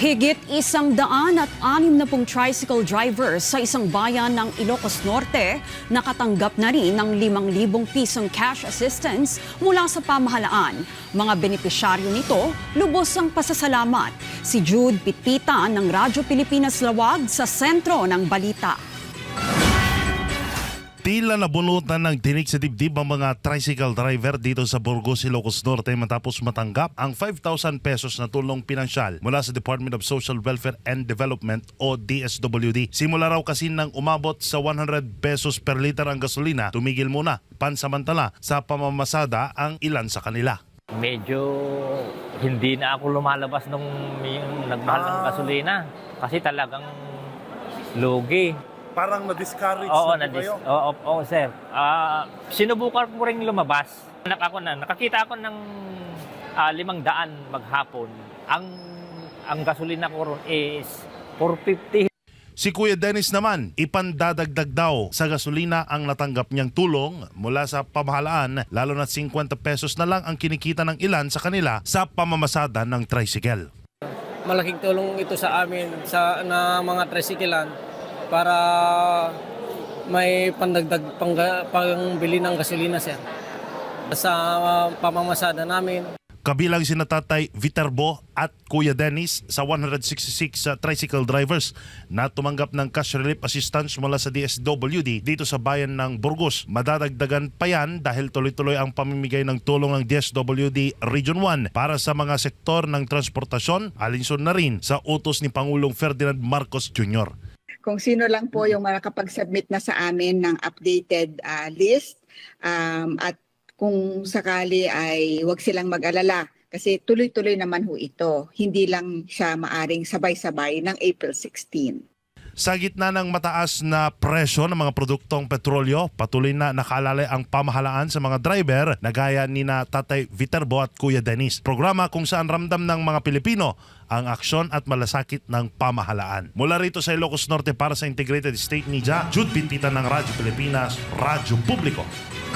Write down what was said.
Higit 160 tricycle drivers sa isang bayan ng Ilocos Norte nakatanggap na rin ng 5,000 pisong cash assistance mula sa pamahalaan. Mga benepisyaryo nito, lubos ang pasasalamat. Si Jude Pitpita ng Radyo Pilipinas Lawag sa sentro ng balita. Tila nabunutan ng tinik sa dibdib ang mga tricycle driver dito sa Burgos, Ilocos Norte matapos matanggap ang 5,000 pesos na tulong pinansyal mula sa Department of Social Welfare and Development o DSWD. Simula raw kasi nang umabot sa 100 pesos per liter ang gasolina, tumigil muna pansamantala sa pamamasada ang ilan sa kanila. Medyo hindi na ako lumalabas nung nagmahal ng gasolina kasi talagang lugi. Parang na-discourage Oo, sir. Sinubukan ko rin lumabas. Nakakita ako ng 500 maghapon. Ang gasolina ko ron is 450. Si Kuya Dennis naman, ipandadagdag daw sa gasolina ang natanggap niyang tulong mula sa pamahalaan, lalo na 50 pesos na lang ang kinikita ng ilan sa kanila sa pamamasada ng tricycle. Malaking tulong ito sa amin na mga tricyclean para may pandagdag pangbili ng gasolina, sir, sa pamamasada namin. Kabilang sina Tatay Viterbo at Kuya Dennis sa 166 tricycle drivers na tumanggap ng cash relief assistance mula sa DSWD dito sa bayan ng Burgos. Madadagdagan pa yan dahil tuloy-tuloy ang pamimigay ng tulong ng DSWD Region 1 para sa mga sektor ng transportasyon, alinsun na rin sa utos ni Pangulong Ferdinand Marcos Jr. Kung sino lang po yung makakapag-submit na sa amin ng updated list at kung sakali ay huwag silang mag-alala kasi tuloy-tuloy naman ho ito. Hindi lang siya maaring sabay-sabay ng April 16. Sa gitna ng mataas na presyo ng mga produktong petrolyo, patuloy na nakaalalay ang pamahalaan sa mga driver na gaya ni na Tatay Viterbo at Kuya Dennis. Programa kung saan ramdam ng mga Pilipino ang aksyon at malasakit ng pamahalaan. Mula rito sa Ilocos Norte para sa Integrated State Media, Jude Pitpita ng Radyo Pilipinas, Radyo Publiko.